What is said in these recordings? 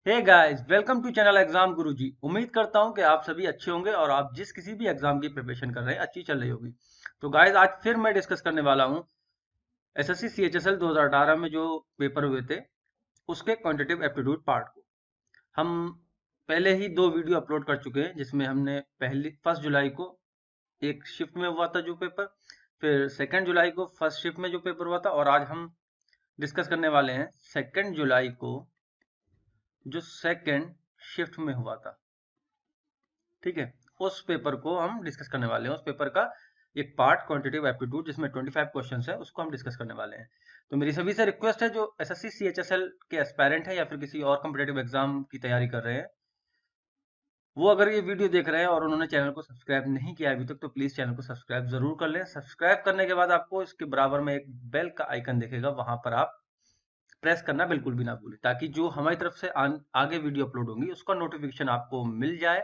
Hey guys, welcome to channel Exam Guruji. उम्मीद करता हूं कि आप सभी अच्छे होंगे और आप जिस किसी भी एग्जाम की प्रिपरेशन कर रहे हैं अच्छी चल रही होगी। तो गाइस, आज फिर मैं डिस्कस करने वाला हूं एसएससी सीएचएसएल 2018 में जो पेपर हुए थे उसके क्वांटिटेटिव एप्टीट्यूड पार्ट को। हम पहले ही दो वीडियो अपलोड कर चुके हैं जिसमें हमने पहली 1 जुलाई को एक शिफ्ट में हुआ था जो पेपर, फिर 2 जुलाई को फर्स्ट शिफ्ट में जो पेपर हुआ था, और आज हम डिस्कस करने वाले हैं 2 जुलाई को जो सेकेंड शिफ्ट में हुआ था। ठीक है, उस पेपर को हम डिस्कस करने वाले हैं। उस पेपर का एक पार्ट क्वांटिटेटिव एप्टीट्यूड जिसमें 25 क्वेश्चंस है उसको हम डिस्कस करने वाले हैं। तो मेरी सभी से रिक्वेस्ट है जो एसएससी सीएचएसएल के एस्पायरेंट है या फिर किसी और कॉम्पिटेटिव एग्जाम की तैयारी कर रहे हैं, वो अगर ये वीडियो देख रहे हैं और उन्होंने चैनल को सब्सक्राइब नहीं किया अभी तक तो प्लीज चैनल को सब्सक्राइब जरूर कर लें। सब्सक्राइब करने के बाद आपको इसके बराबर में एक बेल का आइकन दिखेगा, वहां पर आप प्रेस करना बिल्कुल भी ना भूलें ताकि जो हमारी तरफ से आगे वीडियो अपलोड होंगी उसका नोटिफिकेशन आपको मिल जाए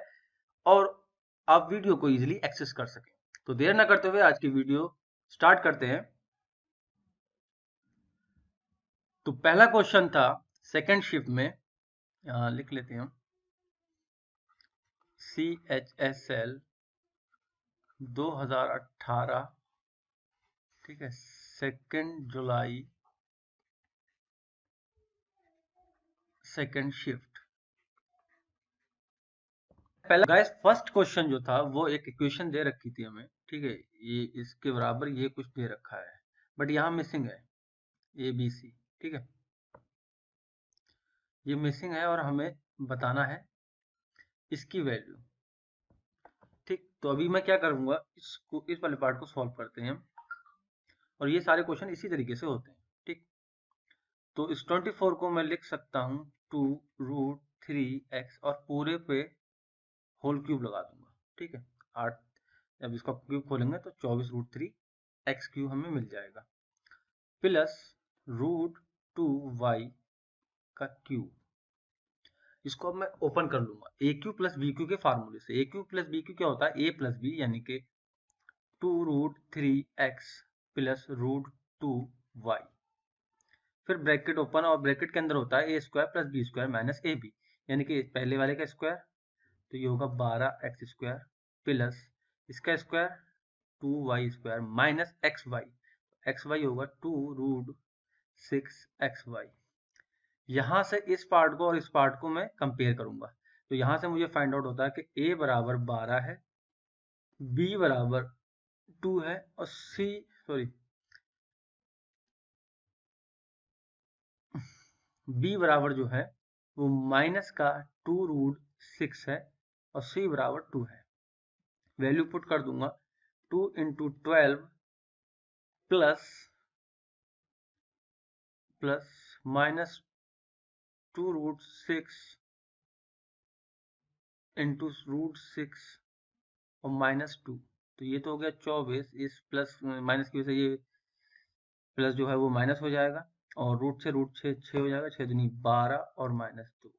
और आप वीडियो को इजीली एक्सेस कर सकें। तो देर ना करते हुए आज की वीडियो स्टार्ट करते हैं। तो पहला क्वेश्चन था सेकंड शिफ्ट में, लिख लेते हैं हम CHSL 2018। ठीक है, 2 जुलाई सेकंड शिफ्ट। पहला गाइस फर्स्ट क्वेश्चन जो था वो एक इक्वेशन दे रखी थी हमें। ठीक है, ये इसके बराबर ये कुछ दे रखा है बट यहाँ मिसिंग है ABC। ठीक है, ये मिसिंग है और हमें बताना है इसकी वैल्यू। ठीक, तो अभी मैं क्या करूंगा, इसको इस वाले पार्ट को सॉल्व करते हैं हम, और ये सारे क्वेश्चन इसी तरीके से होते हैं। ठीक, तो इस 24 को मैं लिख सकता हूँ 2√3x और पूरे पे होल क्यूब लगा दूंगा। ठीक है, 8। जब इसका क्यूब खोलेंगे तो 24√3x³ हमें मिल जाएगा, प्लस √2y का क्यूब। इसको अब मैं ओपन कर लूंगा ए क्यू प्लस बी क्यू के फार्मूले से। ए क्यू प्लस बी क्यू क्या होता है, ए प्लस बी, यानी कि 2√3x प्लस √2y। फिर ब्रैकेट ओपन और ब्रैकेट के अंदर होता है a² plus b² minus ab, यानी कि पहले वाले का स्क्वायर, तो ये होगा 12x² प्लस इसका स्क्वायर 2y² माइनस xy होगा 2√6xy। यहां से इस पार्ट को और इस पार्ट को मैं कंपेयर करूंगा, तो यहां से मुझे फाइंड आउट होता है कि a बराबर 12 है, b बराबर 2 है और b बराबर जो है वो माइनस का 2√6 है और c बराबर 2 है। वैल्यू पुट कर दूंगा 2 into 12 plus plus minus 2√6 into √6 और माइनस 2, तो ये तो हो गया 24। इस प्लस माइनस की वजह से ये प्लस जो है वो माइनस हो जाएगा और रूट से रूट 6 हो जाएगा, 6 दूनी 12 और माइनस 2,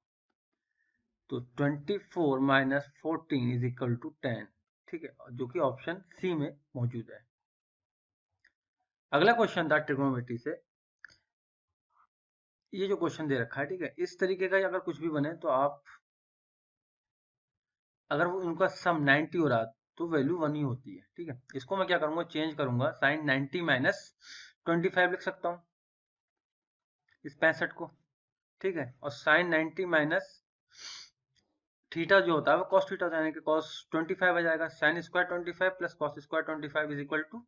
तो 24 माइनस 14 इज इक्वल टू 10। ठीक है, जो कि ऑप्शन सी में मौजूद है। अगला क्वेश्चन था ट्रिग्नोमेट्री से। ये जो क्वेश्चन दे रखा है, ठीक है, इस तरीके का अगर कुछ भी बने तो आप, अगर वो उनका सम 90 हो रहा तो वैल्यू 1 ही होती है। ठीक है, इसको मैं क्या करूंगा, चेंज करूंगा, साइन 90 माइनस 25 लिख सकता हूँ इस 65 को। ठीक है, और साइन 90 माइनस थीटा जो होता है वो कॉस थीटा, यानी कि कॉस 25 आ जाएगा। Sine square 25 plus cos square 25 is equal to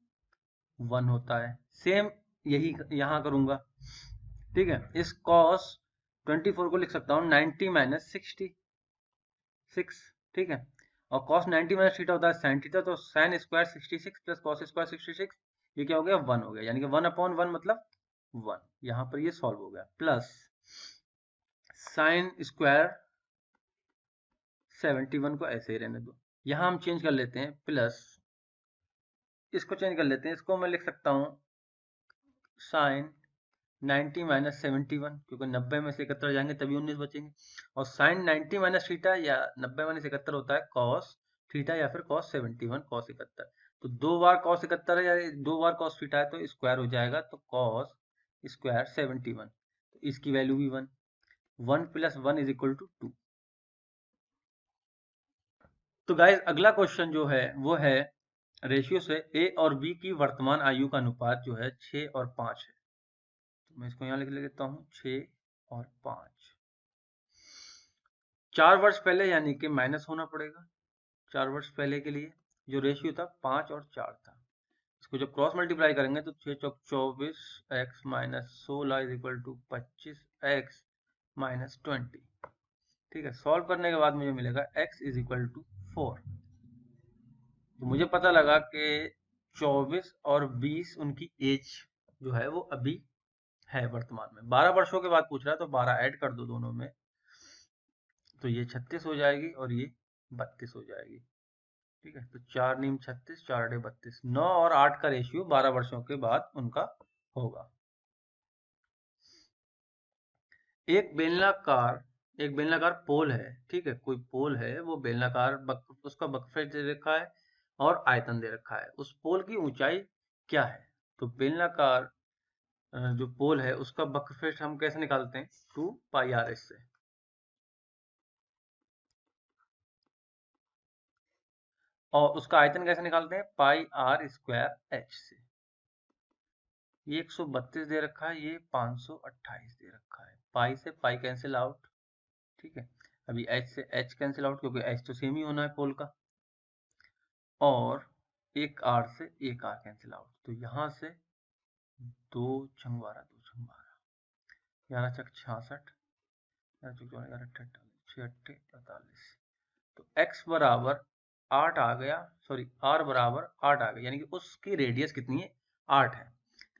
1 होता है। सेम यही यहाँ करूंगा। ठीक है, इस कॉस 24 को लिख सकता हूँ 90 माइनस 66। ठीक है, और कॉस 90 माइनस थीटा होता है साइन थीटा, तो sine square 66 plus cos square 66, ये क्या हो गया, 1 हो गया, यानी कि 1/1 मतलब 1। यहाँ पर ये सॉल्व हो गया। प्लस साइन स्क्वायर 71 को ऐसे ही रहने दो, यहाँ हम चेंज कर लेते हैं, प्लस इसको चेंज कर लेते हैं, इसको मैं लिख सकता हूँ साइन 90 माइनस 71, क्योंकि 90 में से 71 जाएंगे तभी 19 बचेंगे, और साइन 90 माइनस थीटा या 90 माइनस 71 होता है कॉस थीटा या फिर कॉस 71 कॉस 71, तो 2 बार कॉस 71 है या 2 बार कॉस थीटा है तो स्क्वायर हो जाएगा, तो कॉस स्क्वायर 71, तो इसकी वैल्यू भी 1। 1 + 1 = 2। तो गाइस अगला क्वेश्चन जो है वो है रेशियो से ए और बी की वर्तमान आयु का अनुपात जो है 6 और 5 है। तो मैं इसको यहाँ लिख लेता हूँ 6 और 5। 4 वर्ष पहले यानी कि माइनस होना पड़ेगा। 4 वर्ष पहले के लिए जो रेशियो था 5 और 4 था। इसको जब क्रॉस मल्टीप्लाई करेंगे तो 6 चौक 24 x - 16 = 25 x - 20। ठीक है, सॉल्व करने के बाद मुझे मिलेगा x = 4। तो मुझे पता लगा कि 24 और 20 उनकी एज जो है वो अभी है वर्तमान में। 12 वर्षों के बाद पूछ रहा है तो 12 ऐड कर दो दोनों में, तो ये 36 हो जाएगी और ये 32 हो जाएगी। ठीक है, तो 4 नीम 36, 4 अड़े 32। 9 और 8 का रेशियो 12 वर्षों के बाद उनका होगा। एक बेलनाकार पोल है। ठीक है, कोई पोल है, वो बेलनाकार उसका बकफेट दे रखा है और आयतन दे रखा है। उस पोल की ऊंचाई क्या है? तो बेलनाकार जो पोल है उसका बकफेट हम कैसे निकालते हैं? 2πr से। और उसका आयतन कैसे निकालते हैं? πr² h से। ये 132 दे रखा है, ये 528 दे रखा है। पाई से पाई कैंसिल आउट। ठीक है, अभी h से h कैंसिल आउट क्योंकि h तो सेम ही होना है पोल का। और एक r से एक r कैंसिल आउट। तो यहाँ से 2 छंग 12, 2 छंग 12, 11 छक 66, 11 चौक 11, 48, 6 अट्ठे 48। तो x बराबर 8 आ गया, सॉरी r बराबर 8 आ गया, यानी कि उसकी रेडियस कितनी है? 8 है।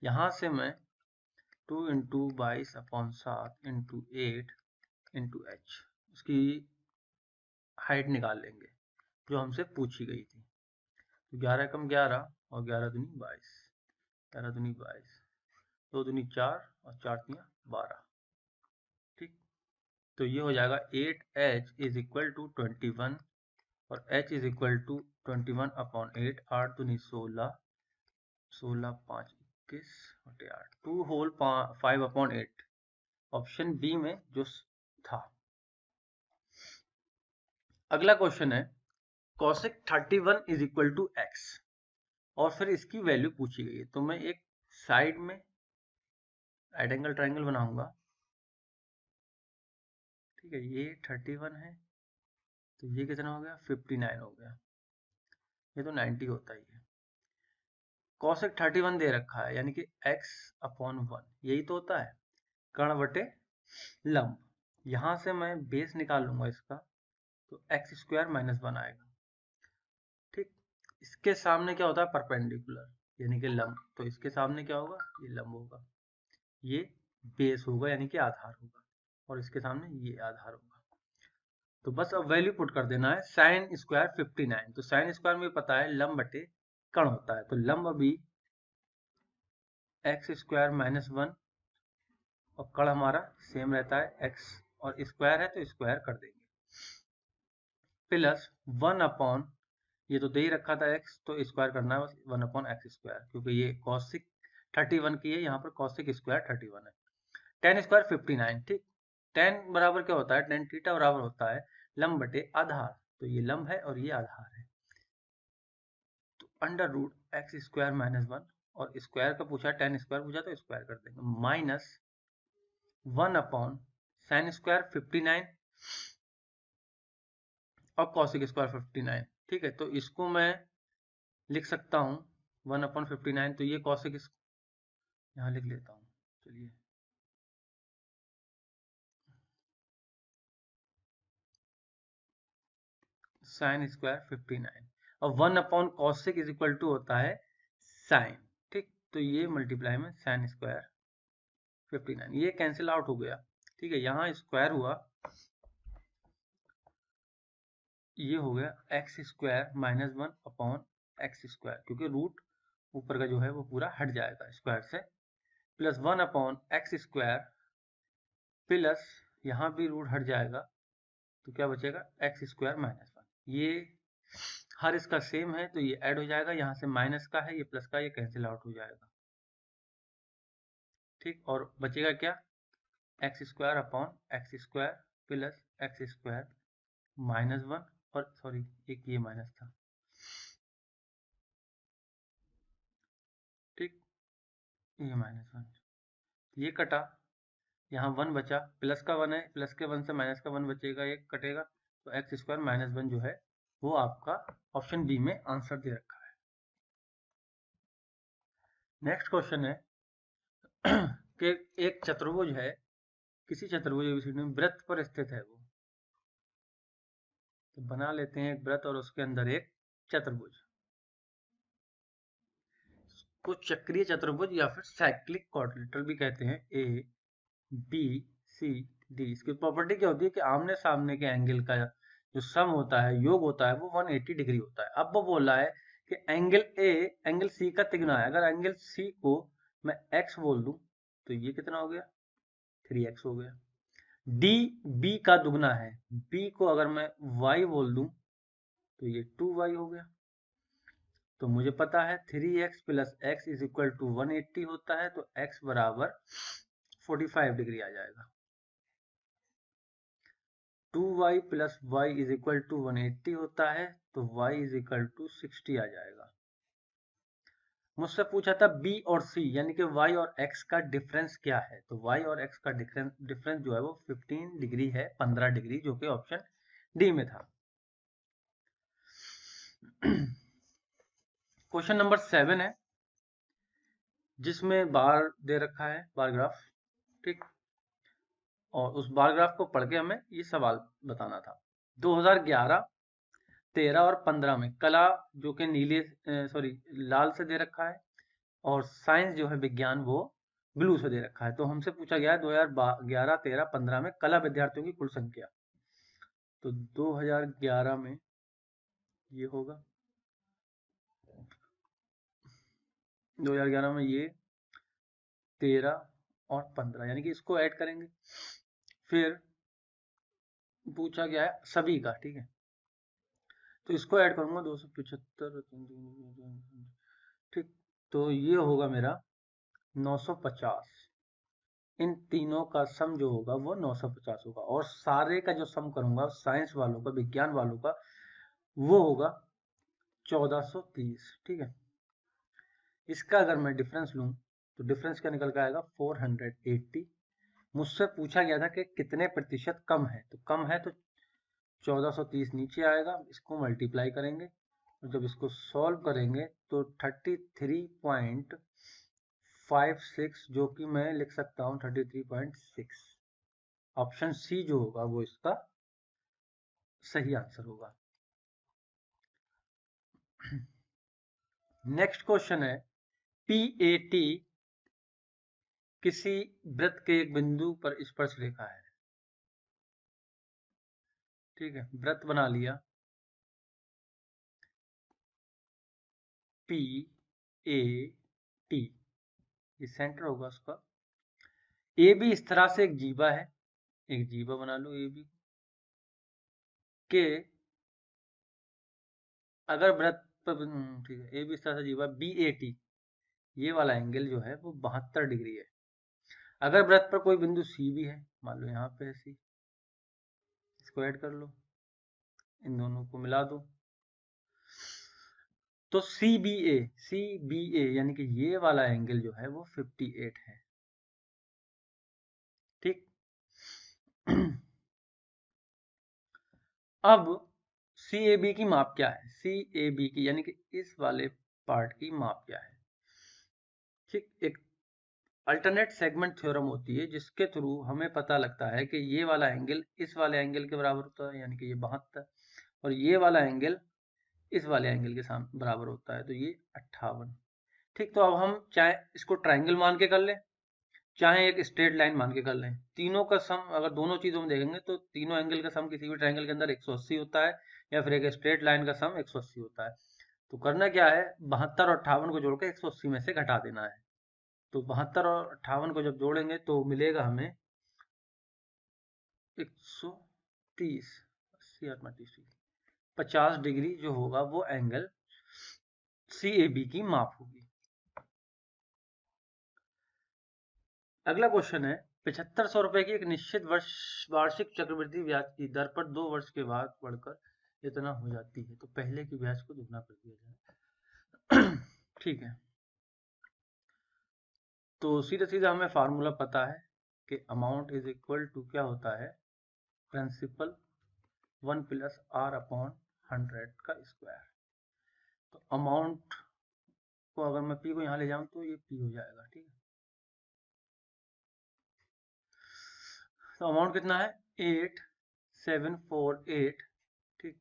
यहाँ से मैं 2 × 22/7 × 8 × h उसकी हाइट निकाल लेंगे जो हमसे पूछी गई थी। तो 11 कम 11 और 11 दूनी 22, 11 दूनी 22, 2 दूनी 4 और 4 तियां 12। ठीक, तो ये हो जाएगा 8h = 21 और h = 21/8। 8 दूनी 16, 16 5 21 बटे 8, 2 होल 5/8 ऑप्शन बी में जो था। अगला क्वेश्चन है cosec 31 = x और फिर इसकी वैल्यू पूछी गई है। तो मैं एक साइड में राइट एंगल ट्राइंगल बनाऊंगा। ठीक है, ये 31 है तो ये कितना हो गया? 59 हो गया। ये तो 90 होता ही है। cosec 31 दे रखा है यानी कि x/1 यही तो होता है, कर्ण बटे लंब। यहां से मैं बेस निकाल लूंगा इसका, तो x² -1 आएगा। ठीक, इसके सामने क्या होता है? परपेंडिकुलर यानी कि लंब। तो इसके सामने क्या होगा? ये लंब होगा, ये बेस होगा यानी कि आधार होगा, और इसके सामने ये आधार होगा। तो बस अब वैल्यू पुट कर देना है। sin² 59, तो sin² में पता है लंब बटे कर्ण होता है, तो लंब अभी x² -1 और कर्ण हमारा सेम रहता है x, और स्क्वायर है तो स्क्वायर कर देंगे, प्लस 1 ये तो दे ही रखा था x, तो स्क्वायर करना है बस 1/x², क्योंकि ये cosec 31 की है, यहाँ पर cosec² 31 है। tan² 59। ठीक, tan बराबर क्या होता है? tan थीटा बराबर होता है लंब बटे आधार। तो ये लंब है और ये आधार है, तो √x² -1, और स्क्वायर का पूछा, tan² पूछा तो स्क्वायर कर देंगे, माइनस 1/sin² 59 और cosec² 59। ठीक है, तो इसको मैं लिख सकता हूँ 1/59, तो ये cosec यहाँ लिख लेता हूँ। चलिए, sin² 59 और 1/cosec = होता है sin। ठीक, तो ये मल्टीप्लाई में sin² 59, ये कैंसिल आउट हो गया। ठीक है, यहाँ स्क्वायर हुआ, ये हो गया x² -1/x², क्योंकि रूट ऊपर का जो है वो पूरा हट जाएगा स्क्वायर से, प्लस 1/x², प्लस यहाँ भी रूट हट जाएगा तो क्या बचेगा? x² -1। ये हर इसका सेम है तो ये ऐड हो जाएगा, यहाँ से माइनस का है, ये प्लस का, ये कैंसिल आउट हो जाएगा। ठीक, और बचेगा क्या? X square upon x square plus x square minus one, और सॉरी एक ये माइनस था, ठीक, ये माइनस वन, ये कटा, यहाँ वन बचा, प्लस का वन है, प्लस के वन से माइनस का वन बचेगा, एक कटेगा, तो एक्स स्क्वायर माइनस वन जो है वो आपका ऑप्शन बी में आंसर दे रखा है। नेक्स्ट क्वेश्चन है कि एक चतुर्भुज है, किसी चतुर्भुज एबीसीडी में वृत्त पर स्थित है वो, तो बना लेते हैं एक वृत्त और उसके अंदर एक चतुर्भुज, कुछ चक्रीय चतुर्भुज या फिर साइक्लिक क्वाड्रिलेटरल भी कहते हैं, ए बी सी डी। इसकी प्रॉपर्टी क्या होती है कि आमने सामने के एंगल का जो सम होता है, योग होता है, वो 180 डिग्री होता है। अब वो बोल रहा है कि एंगल ए एंगल सी का तिगुना है। अगर एंगल सी को मैं x बोल दूं तो ये कितना हो गया, 3x हो गया। डी बी का दुगना है, b को अगर मैं y बोल दूं तो ये 2y हो गया। तो मुझे पता है 3x plus x is equal to 180 होता है, तो x बराबर 45 डिग्री आ जाएगा। 2y plus y is equal to 180 होता है, तो y इज इक्वल टू 60 आ जाएगा। मुझसे पूछा था b और c यानी कि y और x का डिफरेंस क्या है, तो y और x का डिफरेंस जो है वो 15 डिग्री है, 15 डिग्री, जो कि ऑप्शन डी में था। क्वेश्चन नंबर 7 है, जिसमें बार दे रखा है, बार ग्राफ, ठीक, और उस बार ग्राफ को पढ़ के हमें ये सवाल बताना था। 2011, 13 और 15 में कला जो कि नीले सॉरी लाल से दे रखा है, और साइंस जो है विज्ञान वो ब्लू से दे रखा है। तो हमसे पूछा गया है 2011, 13, 15 में कला विद्यार्थियों की कुल संख्या। तो 2011 में ये होगा, 2011 में ये 13 और 15, यानी कि इसको ऐड करेंगे। फिर पूछा गया है सभी का, ठीक है, तो इसको ऐड करूंगा 275, ठीक, तो ये होगा मेरा 950। इन तीनों का सम जो होगा वो 950 होगा, और सारे का जो सम करूंगा साइंस वालों का, विज्ञान वालों का, वो होगा 1430, ठीक है। इसका अगर मैं डिफरेंस लूं तो डिफरेंस क्या निकल के आएगा, 480। मुझसे पूछा गया था कि कितने प्रतिशत कम है, तो कम है तो 1430 नीचे आएगा, इसको मल्टीप्लाई करेंगे, और जब इसको सॉल्व करेंगे तो 33.56, जो कि मैं लिख सकता हूं 33.6। ऑप्शन सी जो होगा वो इसका सही आंसर होगा। नेक्स्ट क्वेश्चन है, PAT किसी वृत्त के एक बिंदु पर स्पर्श रेखा है, ठीक है, वृत्त बना लिया, PAT, ये सेंटर होगा उसका। AB इस तरह से एक जीवा है, एक जीवा बना लो AB के, अगर वृत्त पर, ठीक है, AB इस तरह से जीवा, BAT ये वाला एंगल जो है वो 72 डिग्री है। अगर वृत्त पर कोई बिंदु C भी है, मान लो यहाँ पे है C, इसको ऐड कर लो, इन दोनों को मिला दो, तो CBA यानी कि ये वाला एंगल जो है वो 58 है, ठीक। अब CAB की माप क्या है, CAB की यानी कि इस वाले पार्ट की माप क्या है, ठीक। एक अल्टरनेट सेगमेंट थ्योरम होती है जिसके थ्रू हमें पता लगता है कि ये वाला एंगल इस वाले एंगल के बराबर होता है, यानी कि ये 72, और ये वाला एंगल इस वाले एंगल के साथ बराबर होता है, तो ये 58, ठीक। तो अब हम चाहे इसको ट्राइंगल मान के कर लें, चाहे एक स्ट्रेट लाइन मान के कर लें, तीनों का सम अगर दोनों चीजों में देखेंगे तो तीनों एंगल का सम किसी भी ट्राइंगल के अंदर 180 होता है, या फिर एक स्ट्रेट लाइन का सम 180 होता है। तो करना क्या है, 72 और 58 को जोड़ के 180 में से घटा देना है। तो 72 और 58 को जब जोड़ेंगे तो मिलेगा हमें 130, 80 और 30, 50 डिग्री जो होगा वो एंगल CAB की माप होगी। अगला क्वेश्चन है ₹7500 की एक निश्चित वार्षिक चक्रवृद्धि ब्याज की दर पर 2 वर्ष के बाद बढ़कर इतना हो जाती है, तो पहले की ब्याज को दुगना कर दिया जाए। ठीक है, तो सीधा सीधा हमें फार्मूला पता है कि अमाउंट इज इक्वल टू क्या होता है, प्रिंसिपल 1 प्लस आर अपॉन 100 का स्क्वायर। तो अमाउंट को अगर मैं पी को यहाँ ले जाऊं तो ये पी हो जाएगा। ठीक है, तो अमाउंट कितना है 8748, ठीक,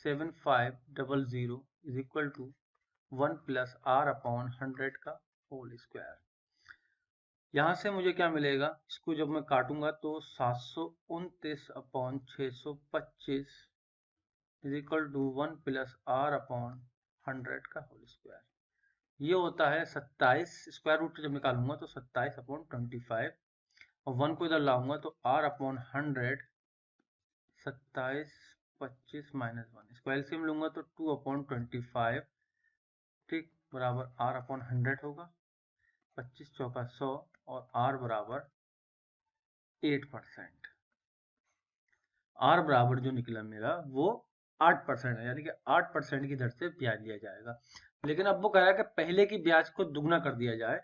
7500 is equal to 1 plus R upon 100 का होल स्क्वायर। यहाँ से मुझे क्या मिलेगा, इसको जब मैं काटूंगा तो 729 upon 625 is equal to 1 plus R upon 100 का होल स्क्वायर। ये होता है 27, स्क्वायर रूट जब निकालूंगा तो 27 अपॉन 25 और 1 को इधर लाऊंगा तो r अपॉन 100, 27 25 माइनस 1, इसको एलसीएम लूंगा तो 2 अपॉन 25, ठीक, बराबर r अपॉन 100 होगा, 25 चौका 100 और r बराबर 8%। r बराबर जो निकला मेरा वो 8% है, यानी कि 8% की दर से ब्याज लिया जाएगा। लेकिन अब वो कह रहा है कि पहले की ब्याज को दुगना कर दिया जाए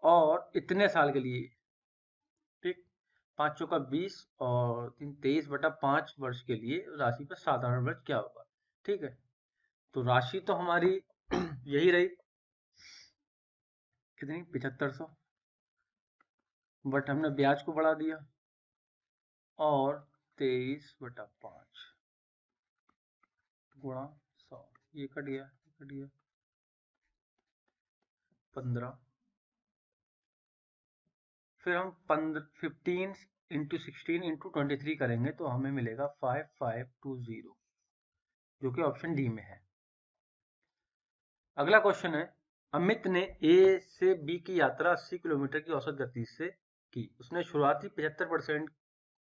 और इतने साल के लिए, ठीक, 5 चौका 20 और 23/5 वर्ष के लिए राशि का साधारण वर्ष क्या होगा। ठीक है, तो राशि तो हमारी यही रही, कितनी, 7500, बट हमने ब्याज को बढ़ा दिया और 23/5 गुणा 100, ये कट गया 15, फिर हम 15 इंटू 16 इंटू 23 करेंगे तो हमें मिलेगा 5520, जो कि ऑप्शन डी में है। अगला क्वेश्चन है, अमित ने ए से बी की यात्रा 80 किलोमीटर की औसत गति से की। उसने शुरुआती 75%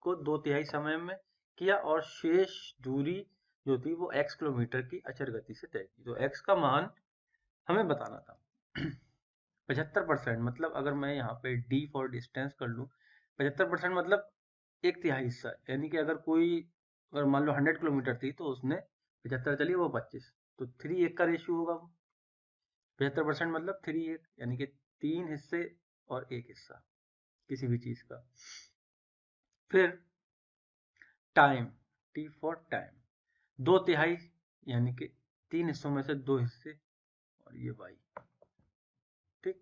को 2/3 समय में किया और शेष दूरी जो थी वो x किलोमीटर की अचर गति से तय की। तो x का मान हमें बताना था। 75% मतलब अगर मैं यहाँ पे d फॉर डिस्टेंस कर लूँ, 75% मतलब 1/3 हिस्सा, यानी कि अगर कोई, अगर मान लो 100 किलोमीटर थी तो उसने 75 चली वो 25, तो 3:1 का रेशियो होगा वो। 75% मतलब 3:1, यानी कि 3 हिस्से और 1 हिस्सा किसी भी चीज का। फिर टाइम, टी फॉर टाइम, 2/3, यानी कि 3 हिस्सों में से 2 हिस्से और ये वाई। ठीक,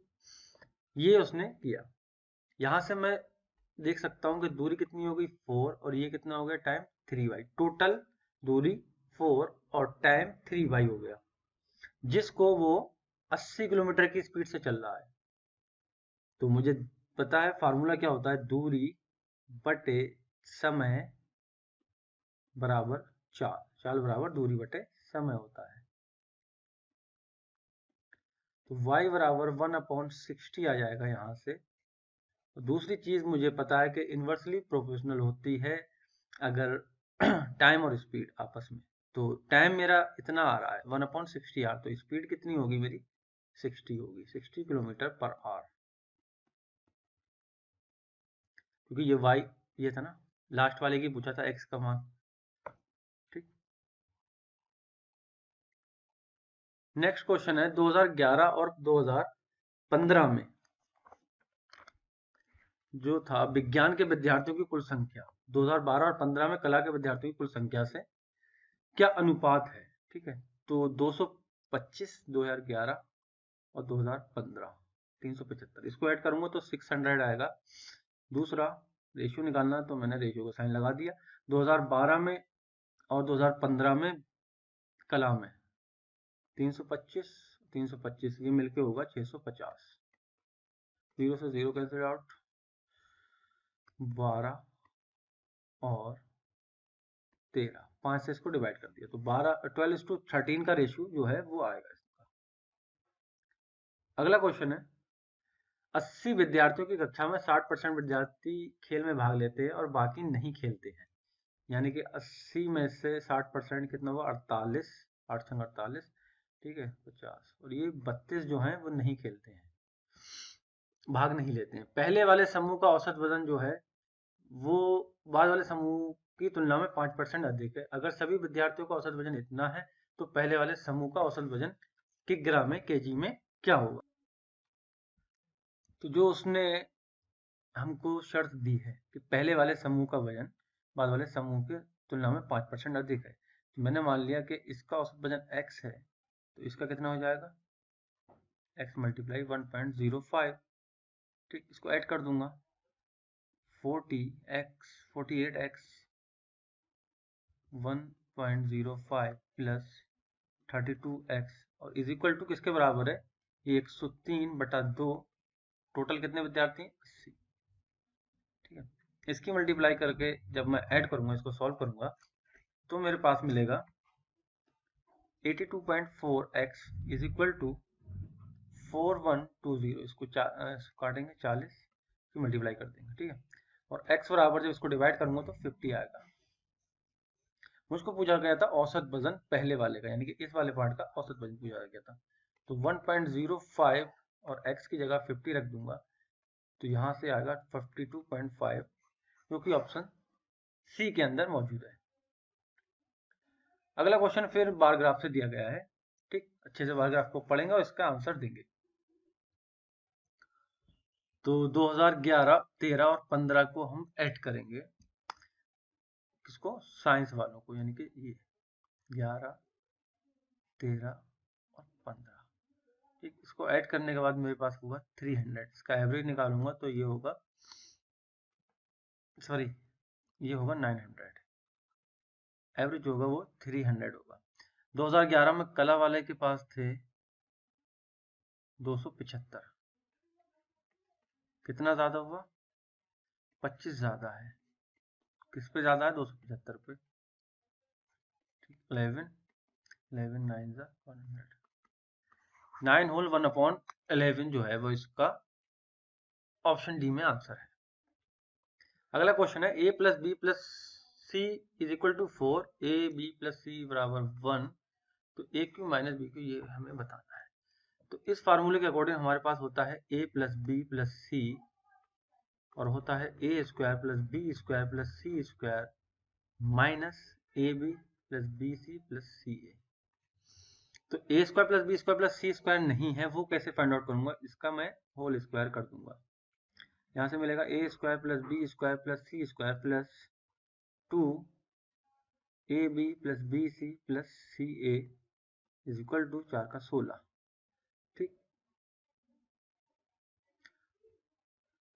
ये उसने किया। यहां से मैं देख सकता हूं कि दूरी कितनी हो गई 4 और ये कितना हो गया टाइम 3y, टोटल दूरी 4 और टाइम 3y हो गया, जिसको वो 80 किलोमीटर की स्पीड से चल रहा है। तो मुझे पता है फार्मूला क्या होता है, दूरी बटे समय बराबर चाल, चाल बराबर दूरी बटे समय होता है। तो y बराबर 1/60 आ जाएगा यहाँ से। तो दूसरी चीज मुझे पता है कि इन्वर्सली प्रोपोर्शनल होती है अगर टाइम और स्पीड आपस में। तो टाइम मेरा इतना आ रहा है 1/60 आर, तो स्पीड कितनी होगी मेरी 60 होगी, 60 किलोमीटर पर आवर, क्योंकि ये y ये था ना, लास्ट वाले की पूछा था x का मान। ठीक, नेक्स्ट क्वेश्चन है 2011 और 2015 में जो था विज्ञान के विद्यार्थियों की कुल संख्या 2012 और 15 में कला के विद्यार्थियों की कुल संख्या से क्या अनुपात है। ठीक है, तो 225 2011 और 2015 375, इसको ऐड करूंगा तो 600 आएगा। दूसरा रेशियो निकालना तो मैंने रेशियो का साइन लगा दिया। 2012 में और 2015 में कला में 325 325 ये मिलके होगा 650, 0 से 0 कैंसिल आउट, 12 और 13, 5 से इसको डिवाइड कर दिया तो 12:13 का रेशियो जो है वो आएगा इसका। अगला क्वेश्चन है 80 विद्यार्थियों की कक्षा में 60% विद्यार्थी खेल में भाग लेते हैं और बाकी नहीं खेलते हैं, यानी कि 80 में से 60% कितना हुआ 48, 8 संग 48, ठीक है 50, और ये 32 जो हैं वो नहीं खेलते हैं। भाग नहीं लेते हैं। पहले वाले समूह का औसत वजन जो है वो बाद वाले समूह की तुलना में 5% अधिक है। अगर सभी विद्यार्थियों का औसत वजन इतना है तो पहले वाले समूह का औसत वजन किग्रा में केजी में क्या होगा। तो जो उसने हमको शर्त दी है कि पहले वाले समूह का वजन बाद वाले समूह की तुलना में 5% अधिक है, तो मैंने मान लिया कि इसका औसत वजन x है, तो इसका कितना हो जाएगा x मल्टीप्लाई 1.05। ठीक, इसको ऐड कर दूंगा 48x 1.05 प्लस 32x और इज इक्वल टू किसके बराबर है, ये 103/2। टोटल कितने विद्यार्थी हैं 80। ठीक है, इसकी मल्टीप्लाई करके जब मैं ऐड करूंगा, इसको सॉल्व करूंगा, तो मेरे पास मिलेगा 82.4x इज इक्वल टू 4120। इसको काटेंगे 40 की मल्टीप्लाई कर देंगे। ठीक है, और x बराबर जब इसको डिवाइड करूंगा तो 50 आएगा। मुझको पूछा गया था औसत वजन पहले वाले का, यानी कि इस वाले पार्ट का औसत वजन पूछा गया था। तो 1.05 और x की जगह 50 रख दूंगा, तो यहाँ से आएगा 52.5, जो कि ऑप्शन सी के अंदर मौजूद है। अगला क्वेश्चन फिर बार ग्राफ से दिया गया है। ठीक, अच्छे से बार ग्राफ को पढ़ेंगे और इसका आंसर देंगे। तो 2011, 13 और 15 को हम ऐड करेंगे, किसको, साइंस वालों को, यानी कि ये 11, 13 और 15। ठीक, इसको ऐड करने के बाद मेरे पास होगा 300। इसका एवरेज निकालूंगा तो ये होगा, सॉरी, ये होगा 900। एवरेज होगा वो 300 होगा। 2011 में कला वाले के पास थे 275। कितना ज्यादा हुआ, 25 ज्यादा है। किस पे ज्यादा है, 275 पे। 11 11 9 100, 9 होल 1/11 जो है वो इसका ऑप्शन डी में आंसर है। अगला क्वेश्चन है a plus B plus C is equal to 4, A B plus C बराबर 1, तो A Q minus B Q ये हमें बताना है। तो इस फार्मूले के अकॉर्डिंग हमारे पास होता है a plus B plus C और होता है A square plus B square plus C square minus A B plus B C plus C A. तो A square plus B square plus C square नहीं है, वो कैसे फाइंड आउट करूंगा, इसका मैं होल स्क्वायर कर दूंगा। यहाँ से मिलेगा A square plus B square plus C square plus 2 A B plus B C plus C A is equal to 4 का 16। ठीक,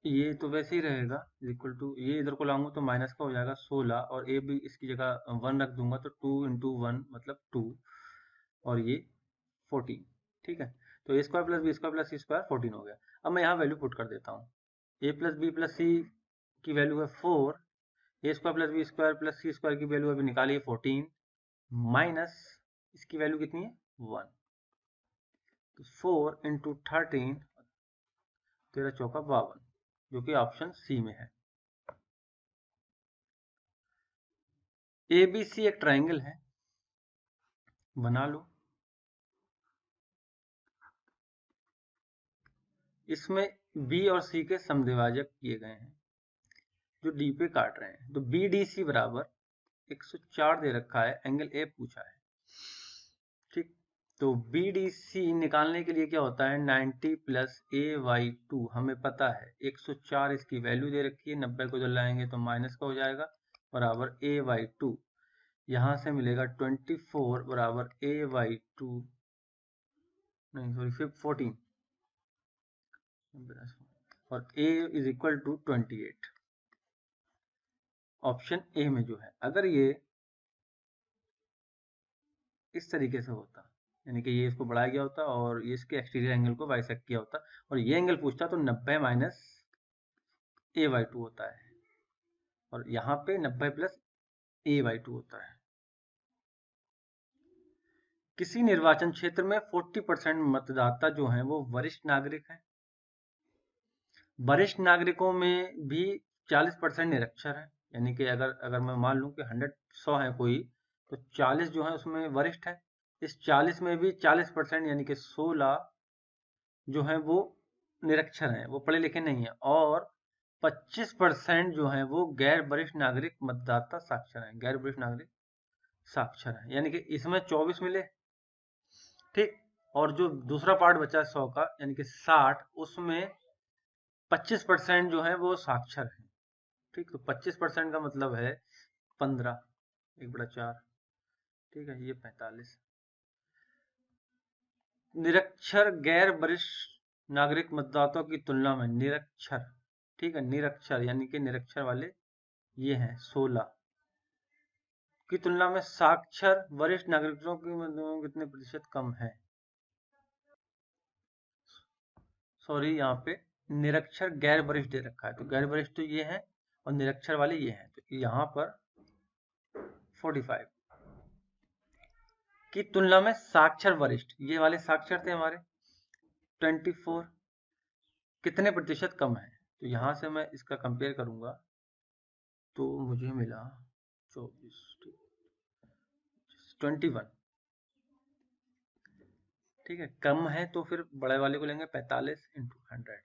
ये तो वैसे ही रहेगा, इक्वल टू ये इधर को लाऊंगा तो माइनस का हो जाएगा 16 और ए बी इसकी जगह 1 रख दूंगा तो 2 इंटू 1 मतलब 2 और ये 14। ठीक है, तो A square plus B square plus C square 14 हो गया। अब मैं यहाँ वैल्यू पुट कर देता हूँ। A plus B plus C की वैल्यू है 4, A square plus B square plus C square की वैल्यू अभी निकाली है 14 माइनस इसकी वैल्यू कितनी है 1, तो 4 इंटू 13, 13 चौका 52, जो कि ऑप्शन सी में है। ए बी सी एक ट्राइंगल है, बना लो। इसमें बी और सी के समद्विभाजक किए गए हैं जो डी पे काट रहे हैं। तो बी डी सी बराबर 104 दे रखा है, एंगल ए पूछा है। ठीक, तो बी डी सी निकालने के लिए क्या होता है, 90 प्लस ए वाई 2 हमें पता है। 104 इसकी वैल्यू दे रखी है, 90 को जब लाएंगे तो माइनस का हो जाएगा, बराबर ए वाई 2। यहाँ से मिलेगा 24 बराबर ए वाई 2, नहीं सॉरी 14, और a is equal to 28। Option A में जो है, अगर ये इस तरीके से होता, यानी कि ये इसको बढ़ाया गया होता और ये इसके एक्सटीरियर एंगल को बाइसेक्ट किया होता और ये एंगल पूछता, तो 90 माइनस ए वाई 2 होता है और यहाँ पे 90 प्लस ए वाई 2 होता है। किसी निर्वाचन क्षेत्र में 40% मतदाता जो हैं वो वरिष्ठ नागरिक हैं। वरिष्ठ नागरिकों में भी 40% निरक्षर है, यानी कि अगर मैं मान लूं कि 100 है कोई, तो 40 जो है उसमें वरिष्ठ है। इस 40 में भी 40% यानी कि 16 जो है वो निरक्षर हैं, वो पढ़े लिखे नहीं है, और 25% जो है वो गैर वरिष्ठ नागरिक मतदाता साक्षर हैं, गैर वरिष्ठ नागरिक साक्षर हैं, यानी कि इसमें 24 मिले, ठीक। और जो दूसरा पार्ट बचा 100 का यानी कि 60, उसमें 25% जो है वो साक्षर हैं, ठीक। तो 25% का मतलब है 15, 1/4, ठीक है, ये 45। निरक्षर गैर वरिष्ठ नागरिक मतदाताओं की तुलना में निरक्षर, ठीक है, निरक्षर यानी कि निरक्षर वाले ये हैं 16 की तुलना में साक्षर वरिष्ठ नागरिकों की कितने प्रतिशत कम है। सॉरी, यहाँ पे निरक्षर गैर वरिष्ठ दे रखा है, तो गैर वरिष्ठ तो ये है और निरक्षर वाले ये हैं, तो यहाँ पर 45 की तुलना में साक्षर वरिष्ठ, ये वाले साक्षर थे हमारे 24, कितने प्रतिशत कम है। तो यहाँ से मैं इसका कंपेयर करूंगा तो मुझे मिला 24, 21, ठीक है। कम है तो फिर बड़े वाले को लेंगे 45 इंटू 100,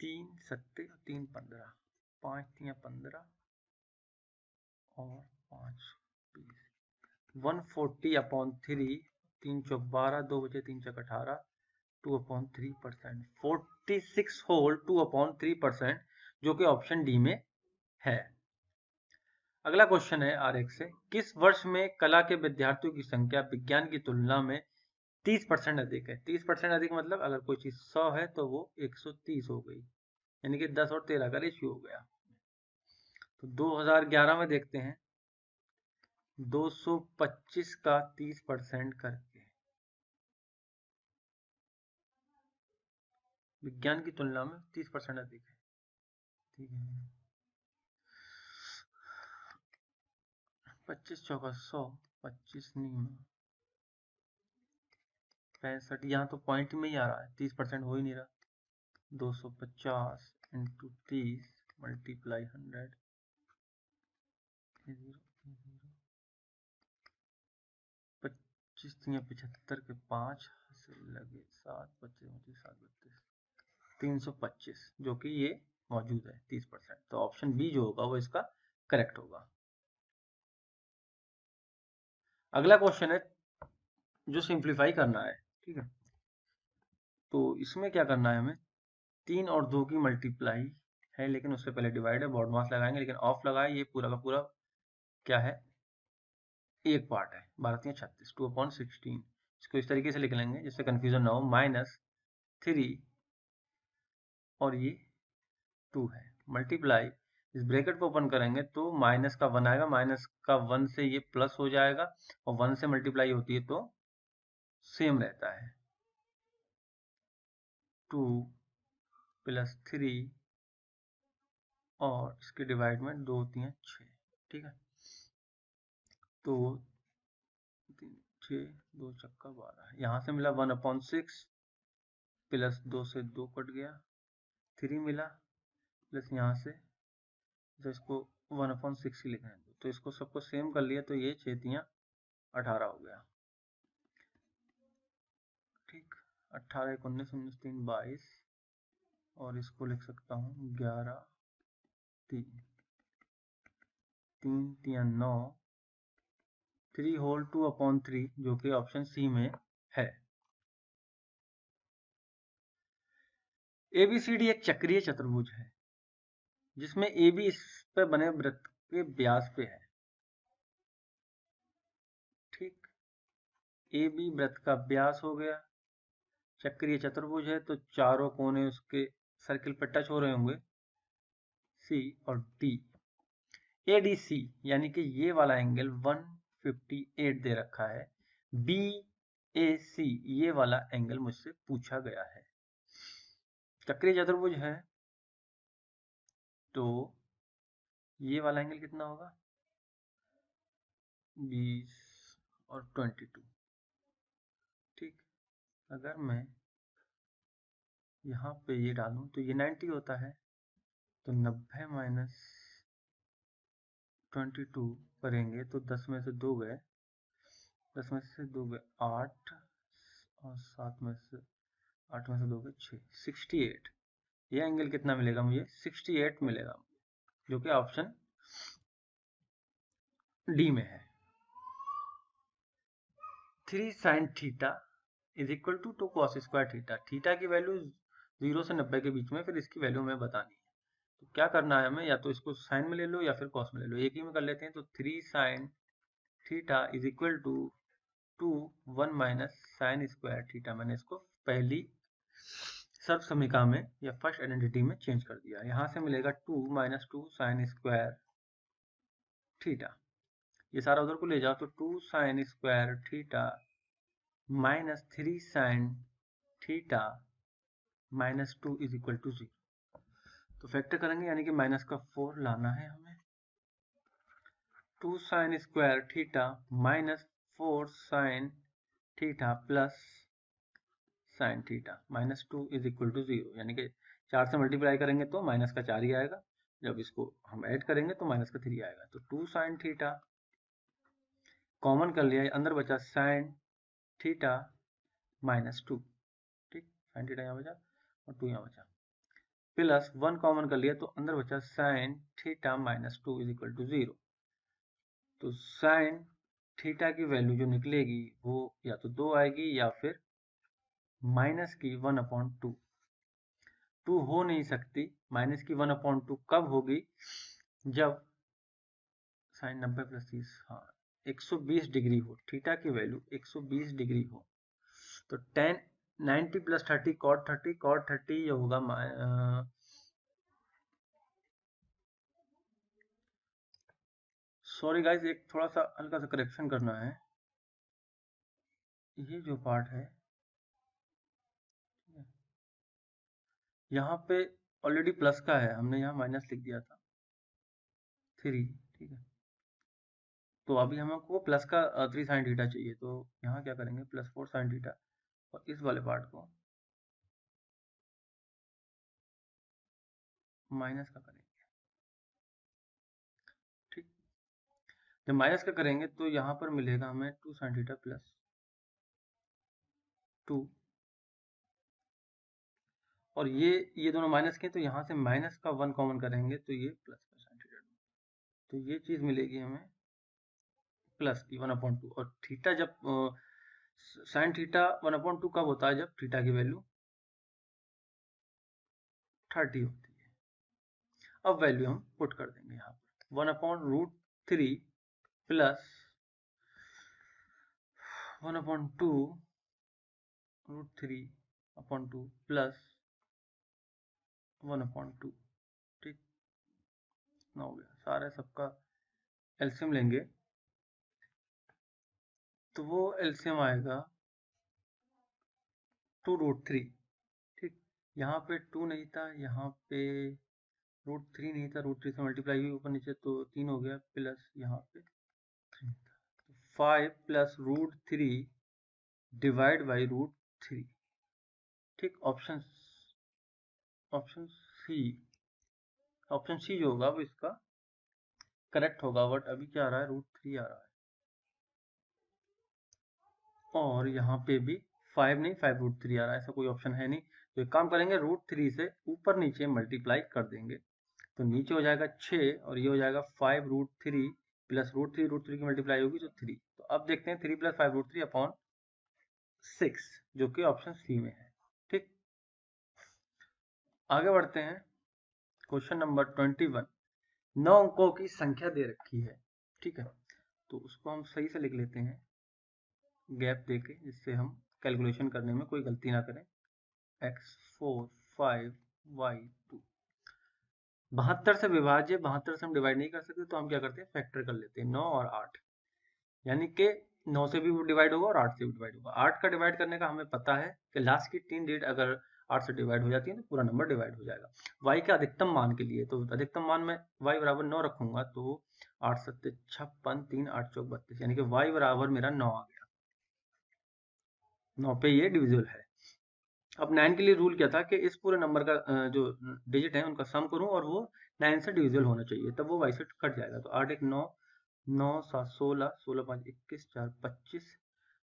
3 7 3 15, 5 3 15 और 5 20, 140/3, 3 चौक 12, 2 बचे 3 चौक 18, 2/3%, 46 होल 2/3%, जो कि ऑप्शन डी में है। अगला क्वेश्चन है R1 से, किस वर्ष में कला के विद्यार्थियों की संख्या विज्ञान की तुलना में 30% अधिक है। 30% अधिक मतलब अगर कोई चीज 100 है तो वो 130 हो गई, यानी कि 10 और 13 का रेशियो हो गया। तो 2011 में देखते हैं 225 का 30% करके विज्ञान की तुलना में 30% अधिक है, ठीक है। 25 चौका 100, 25 नहीं 65, यहाँ तो पॉइंट में ही आ रहा है, 30% हो ही नहीं रहा। 250 इंटू 30 मल्टीप्लाई 100, 25 के 5 से लगे 7, 25 7 325, जो कि ये मौजूद है 30%। तो ऑप्शन बी जो होगा वो इसका करेक्ट होगा। अगला क्वेश्चन है जो सिंप्लीफाई करना है, ठीक है। तो इसमें क्या करना है हमें, 3 और 2 की मल्टीप्लाई है, लेकिन उससे पहले डिवाइड है, बॉड मास लगाएंगे, लेकिन ऑफ लगाए, ये पूरा का पूरा क्या है, एक पार्ट है, 12×36, 2/16। इसको इस तरीके से लिख लेंगे जिससे कंफ्यूजन ना हो, -3 और ये 2 है, मल्टीप्लाई, इस ब्रैकेट को ओपन करेंगे तो माइनस का 1 आएगा, माइनस का 1 से ये प्लस हो जाएगा, और 1 से मल्टीप्लाई होती है तो सेम रहता है, 2 + 3 और इसके डिवाइड में 2 3 6, ठीक है। तो 3 6 2 चक्का 12, यहाँ से मिला 1/6 प्लस 2 से 2 कट गया, 3 मिला, प्लस यहाँ से जो इसको 1/6 ही लिखना है तो इसको सबको सेम कर लिया, तो ये 6 3 18 हो गया, ठीक। 18 1 19 19 3 22, और इसको लिख सकता हूँ 11 3 3 3 9, 3 होल 2/3, जो कि ऑप्शन सी में है। ABCD एक चक्रीय चतुर्भुज है जिसमें AB इस पे बने वृत्त के व्यास पे है, ठीक। AB वृत्त का व्यास हो गया, चक्रीय चतुर्भुज है तो चारों कोने उसके सर्किल पर टच हो रहे होंगे, C और D। ADC यानी कि ये वाला एंगल 158 दे रखा है, BAC ये वाला एंगल मुझसे पूछा गया है। चक्रीय चतुर्भुज है तो ये वाला एंगल कितना होगा, 20 और 22, ठीक। अगर मैं यहाँ पे ये डालूं तो ये 90 होता है, तो 90 माइनस 22 करेंगे तो 10 में से 2 गए, 10 में से 2 गए 8, और 7 में से 8 में से 2 के 6, 68। ये एंगल कितना मिलेगा मुझे? 68 मिलेगा, जो कि ऑप्शन डी में है। 3 sine theta is equal to 2 cos square theta. Theta की वैल्यू 0 से 90 के बीच में, फिर इसकी वैल्यू हमें बतानी है। तो क्या करना है हमें? या तो इसको साइन में ले लो या फिर कॉस में ले लो, एक ही में कर लेते हैं। तो 3 sine theta is equal to 2 1 minus sine square theta. मैंने इसको पहली सर्व समीकरण में या फर्स्ट आइडेंटिटी में चेंज कर दिया। यहाँ से मिलेगा 2 माइनस 2 साइन स्क्वायर थीटा। ये सारा उधर को ले जाओ तो 2 sine square theta minus 3 sine theta minus 2 is equal to 0। तो फैक्टर करेंगे, यानी कि माइनस का 4 लाना है हमें। 2 sine square theta minus 4 sine theta plus sine theta minus 2 is equal to 0, यानी कि 4 से मल्टीप्लाई करेंगे तो माइनस का 4 ही आएगा। जब इसको हम ऐड करेंगे तो माइनस का 3 आएगा। तो 2 साइन थीटा कॉमन कर लिया, अंदर बचा साइन थीटा माइनस 2। ठीक, साइन थीटा यहाँ बचा और 2 यहाँ बचा, प्लस 1 कॉमन कर लिया तो अंदर बचा sine theta minus 2 is equal to 0। तो साइन थीटा की वैल्यू जो निकलेगी वो या तो 2 आएगी या फिर माइनस की 1/2। 2 हो नहीं सकती, माइनस की 1/2 कब होगी? जब साइन 90 प्लस 30, हाँ, 120 डिग्री हो, थीटा की वैल्यू 120 डिग्री हो। तो 10 90 प्लस 30 कॉट 30, कॉट 30 ये होगा सॉरी गाइस, एक थोड़ा सा हल्का सा करेक्शन करना है। ये जो पार्ट है यहाँ पे ऑलरेडी प्लस का है, हमने यहाँ माइनस लिख दिया था 3। ठीक है, तो अभी हमको प्लस का 3 साइन थीटा चाहिए। तो यहाँ क्या करेंगे? प्लस 4 साइन थीटा, और इस वाले पार्ट को माइनस का करेंगे। ठीक, जब माइनस का करेंगे तो यहाँ पर मिलेगा हमें 2 साइन थीटा प्लस 2, और ये दोनों माइनस के, तो यहाँ से माइनस का 1 कॉमन करेंगे तो ये प्लस का साइन थीटा। तो ये चीज़ मिलेगी हमें प्लस की 1/2। और थीटा जब साइन थीटा 1/2 कब होता है? जब थीटा की वैल्यू 30 होती है। अब वैल्यू हम पुट कर देंगे यहाँ पर 1/√3 प्लस 1/2√3/2 प्लस 1/2। ठीक, ना हो गया। सारे सबका एलसीएम लेंगे तो वो एलसीएम आएगा 2√3। ठीक, यहाँ पे 2 नहीं था, यहाँ पे √3 नहीं था, √3 से मल्टीप्लाई हुई ऊपर नीचे तो 3 हो गया, प्लस यहाँ पे 3 था, तो 5 प्लस √3 डिवाइड बाई √3। ठीक, ऑप्शन सी, ऑप्शन सी जो होगा वो इसका करेक्ट होगा। बट अभी क्या आ रहा है? √3 आ रहा है, और यहाँ पे भी 5 नहीं 5√3 आ रहा है, ऐसा कोई ऑप्शन है नहीं। तो एक काम करेंगे, √3 से ऊपर नीचे मल्टीप्लाई कर देंगे, तो नीचे हो जाएगा 6 और ये हो जाएगा 5√3 प्लस √3 की मल्टीप्लाई होगी तो 3। तो अब देखते हैं 3 प्लस 5√3 अपॉन 6, जो कि ऑप्शन सी में है। ठीक, आगे बढ़ते हैं। Question number 21। 9 अंकों की संख्या दे रखी है। ठीक है, तो उसको हम सही से लिख लेते हैं गैप देके, जिससे हम कैलकुलेशन करने में कोई गलती ना करें। x4 5 y2 72 से विभाज्य, 72 से हम डिवाइड नहीं कर सकते तो हम क्या करते हैं? फैक्टर कर लेते हैं 9 और 8, यानी कि 9 से भी डिवाइड होगा और 8 से भी डिवाइड होगा। 8 का डिवाइड करने का हमें पता है कि लास्ट की 3 डिजिट अगर 8 से डिवाइड हो जाती है तो पूरा नंबर डिवाइड हो जाएगा। y के अधिकतम मान के लिए, तो अधिकतम मान में y बराबर 9 रखूंगा, तो 8 7 56, 3 8 चौक 32, यानी कि y बराबर मेरा 9 आ गया। 9 पे ये डिविजिबल है। अब 9 के लिए रूल क्या था कि इस पूरे नंबर का जो डिजिट है उनका सम करूं और वो 9 से डिविजिबल होना चाहिए, तब वो y से कट जाएगा। तो 8 1 9, 9 7 16, 16 5 21, 4 25,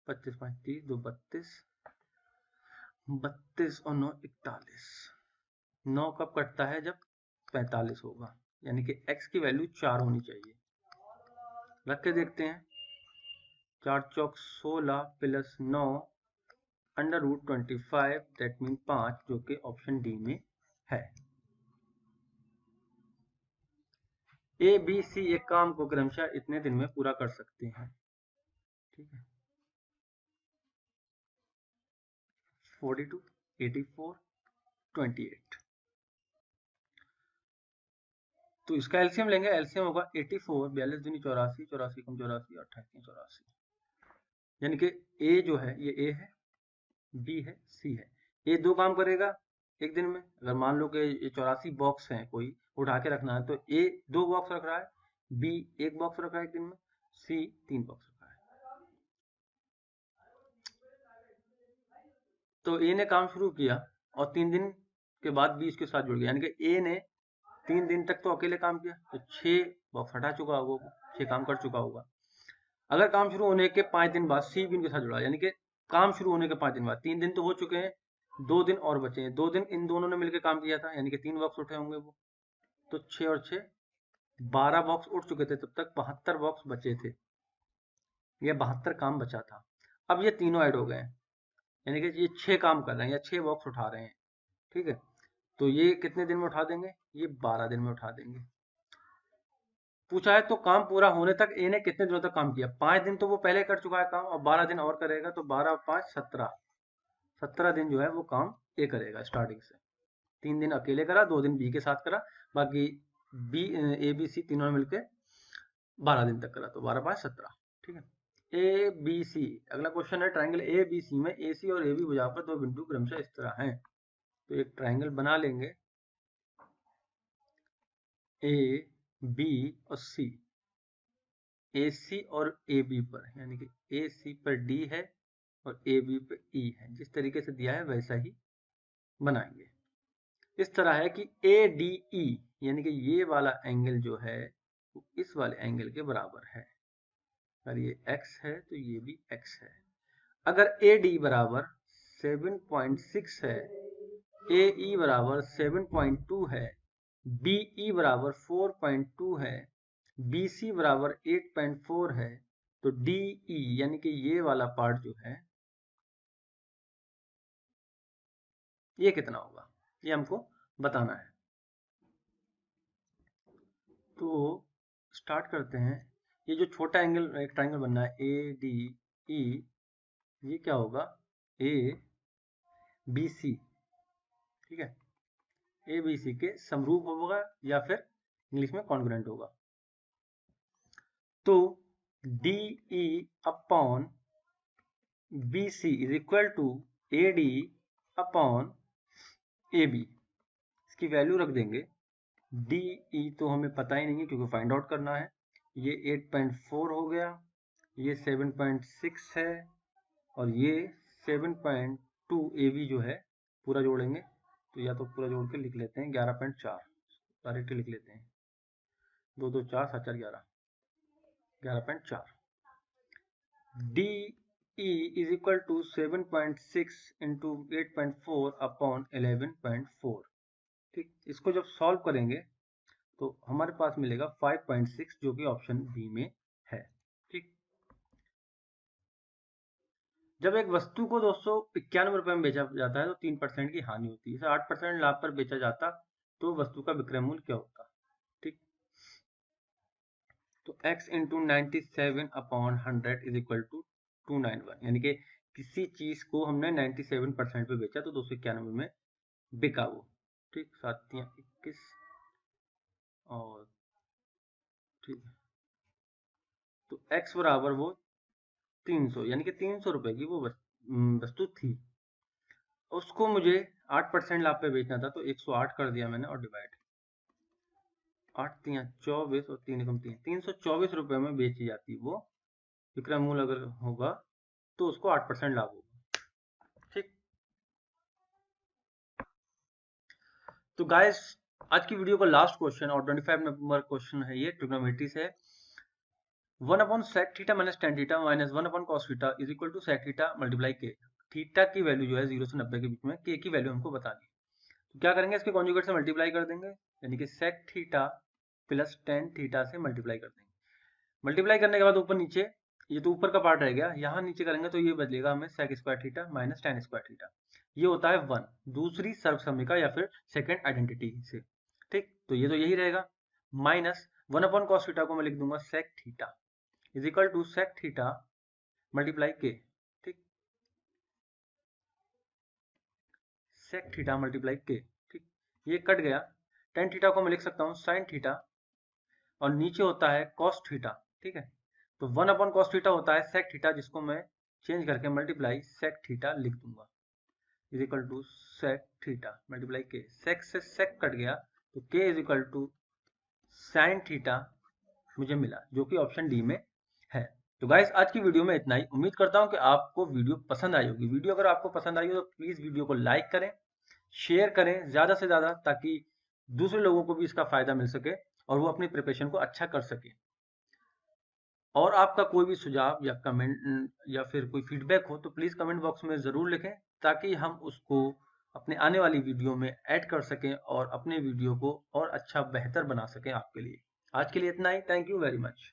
25 5 30, 2 32, 32 और 9 41। 9 कब कटता है? जब 45 होगा, यानी कि x की वैल्यू 4 होनी चाहिए। रख के देखते हैं। 4 चौक 16 plus 9 under root 25, that mean 5, जो कि ऑप्शन डी में है। ए बी सी एक काम को क्रमशः इतने दिन में पूरा कर सकते हैं। ठीक है, 42, 84, 28। तो इसका एलसीएम लेंगे। एलसीएम होगा 84, 42 दूनी 84, 84 कम 84, 28 84। यानी कि ए जो है ये ए है, बी है, सी है। ए 2 काम करेगा एक दिन में। अगर मान लो कि ये 84 बॉक्स हैं, कोई उठा के रखना है, तो ए 2 बॉक्स रख रहा है, बी 1 बॉक्स रख रहा है एक दिन में, सी 3 बॉक्स रख रहा है। तो ए ने काम शुरू किया और 3 दिन के बाद बी इसके साथ जुड़ गया, यानी कि ए ने 3 दिन तक तो अकेले काम किया, तो 6 बॉक्स हटा चुका होगा, 6 काम कर चुका होगा। अगर काम शुरू होने के 5 दिन बाद सी भी इनके साथ जुड़ा, यानी कि काम शुरू होने के 5 दिन बाद, 3 दिन तो हो चुके हैं, 2 दिन और बचे हैं। 2 दिन इन दोनों ने मिलकर काम किया था, यानी कि 3 बॉक्स उठे होंगे वो। तो 6 और 6 12 बॉक्स उठ चुके थे, तब तक 72 बॉक्स बचे थे, या 72 काम बचा था। अब ये तीनों ऐड हो गए हैं, यानी कि ये 6 काम कर रहे हैं या 6 बॉक्स उठा रहे हैं। ठीक है, तो ये कितने दिन में उठा देंगे? ये 12 दिन में उठा देंगे। पूछा है तो काम पूरा होने तक ए ने कितने दिनों तक काम किया? 5 दिन तो वो पहले कर चुका है काम, और 12 दिन और करेगा, तो 12 5 17। 17 दिन जो है वो काम ए करेगा स्टार्टिंग से। 3 दिन अकेले करा, 2 दिन बी के साथ करा, बाकी बी ए बी सी तीनों ने मिलकर 12 दिन तक करा, तो 12 5 17। ठीक है, ए बी सी। अगला क्वेश्चन है, ट्राइंगल ए बी सी में ए सी और ए बी भुजा पर 2 बिंदु क्रमशः इस तरह हैं। तो एक ट्राइंगल बना लेंगे, ए बी और सी, ए सी और ए बी पर, यानी कि ए सी पर डी है और ए बी पर ई है। जिस तरीके से दिया है वैसा ही बनाएंगे। इस तरह है कि ए डी ई, यानी कि ये वाला एंगल जो है वो इस वाले एंगल के बराबर है। अगर ये x है तो ये भी x है। अगर ए डी बराबर 7.6 है, ए ई बराबर 7.2 है, बी ई बराबर 4.2 है, बी सी बराबर 8.4 है, तो डी ई यानी कि ये वाला पार्ट जो है ये कितना होगा, ये हमको बताना है। तो स्टार्ट करते हैं। ये जो छोटा एंगल, एक ट्राइंगल बनना है ए डी ई, ये क्या होगा? A B C. ठीक है, ए बी सी के समरूप होगा या फिर इंग्लिश में कॉन्ग्रुएंट होगा। तो D E upon B C is equal to A D upon A B. इसकी वैल्यू रख देंगे। डी ई तो हमें पता ही नहीं है क्योंकि फाइंड आउट करना है। ये 8.4 हो गया, ये 7.6 है, और ये 7.2 ए बी जो है पूरा जोड़ेंगे, तो या तो पूरा जोड़ के लिख लेते हैं 11.4, डायरेक्ट लिख लेते हैं। 2 2 4 7 4 11, 11.4। D E is equal to 7.6 into 8.4 upon 11.4। ठीक, इसको जब सॉल्व करेंगे तो हमारे पास मिलेगा 5.6, जो कि ऑप्शन बी में है। ठीक, जब एक वस्तु को 291 रुपए में बेचा जाता है तो 3% की हानि होती है। इसे 8% लाभ पर बेचा जाता तो वस्तु का विक्रय मूल्य क्या होता? ठीक, तो x into 97 upon 100 is equal to 291, यानी कि किसी चीज को हमने 97% पे बेचा तो 291 में बिका वो। ठीक, 7 21 और ठीक है, तो x बराबर वो 300, यानी कि 300 रुपए की वो वस्तु थी। उसको मुझे 8% लाभ पे बेचना था, तो 108 कर दिया मैंने और डिवाइड। 8 3 24 और 3 एकम 3, 324 रुपए में बेची जाती वो। विक्रय मूल्य अगर होगा तो उसको 8% लाभ होगा। ठीक, तो गाइस आज की वीडियो का लास्ट क्वेश्चन और 25 नंबर क्वेश्चन है, ये ट्रिग्नोमेट्री से। 1 upon sec theta minus tan theta minus 1 upon cos theta is equal to sec theta multiply k. Theta की वैल्यू जो है 0 से 90 के बीच में के की वैल्यू हमको बतानी है। तो क्या करेंगे, इसके कॉन्जुगेट से मल्टीप्लाई कर देंगे, यानी कि sec theta plus tan theta से मल्टीप्लाई कर देंगे। मल्टीप्लाई करने के बाद ऊपर नीचे, ये तो ऊपर का पार्ट रह गया, यहाँ नीचे करेंगे तो ये बदलेगा हमें sec square theta minus tan square theta. ये होता है 1 दूसरी सर्वसम्मिका या फिर सेकेंड आइडेंटिटी से। ठीक, तो ये तो यही रहेगा। माइनस 1 अपॉन कॉस थीटा को मैं लिख दूंगा sec theta is equal to sec theta multiply k. ठीक, सेक थीटा मल्टीप्लाई के। ठीक, ये कट गया। टेन थीटा को मैं लिख सकता हूँ साइन थीटा, और नीचे होता है कॉस थीटा। ठीक है, तो 1 अपॉन कॉस थीटा होता है सेक थीटा, जिसको मैं चेंज करके मल्टीप्लाई सेक थीटा लिख दूंगा is equal to sec theta multiply k. Sec से सेक कट गया, तो k is equal to sine theta मुझे मिला, जो कि ऑप्शन डी में है। तो गाइस आज की वीडियो में इतना ही। उम्मीद करता हूं कि आपको वीडियो पसंद आई होगी। वीडियो अगर आपको पसंद आई हो तो प्लीज वीडियो को लाइक करें, शेयर करें ज्यादा से ज्यादा, ताकि दूसरे लोगों को भी इसका फायदा मिल सके और वो अपनी प्रिपरेशन को अच्छा कर सके। और आपका कोई भी सुझाव या कमेंट या फिर कोई फीडबैक हो तो प्लीज कमेंट बॉक्स में जरूर लिखें, ताकि हम उसको अपने आने वाली वीडियो में ऐड कर सकें और अपने वीडियो को और अच्छा बेहतर बना सकें आपके लिए। आज के लिए इतना ही। Thank you very much.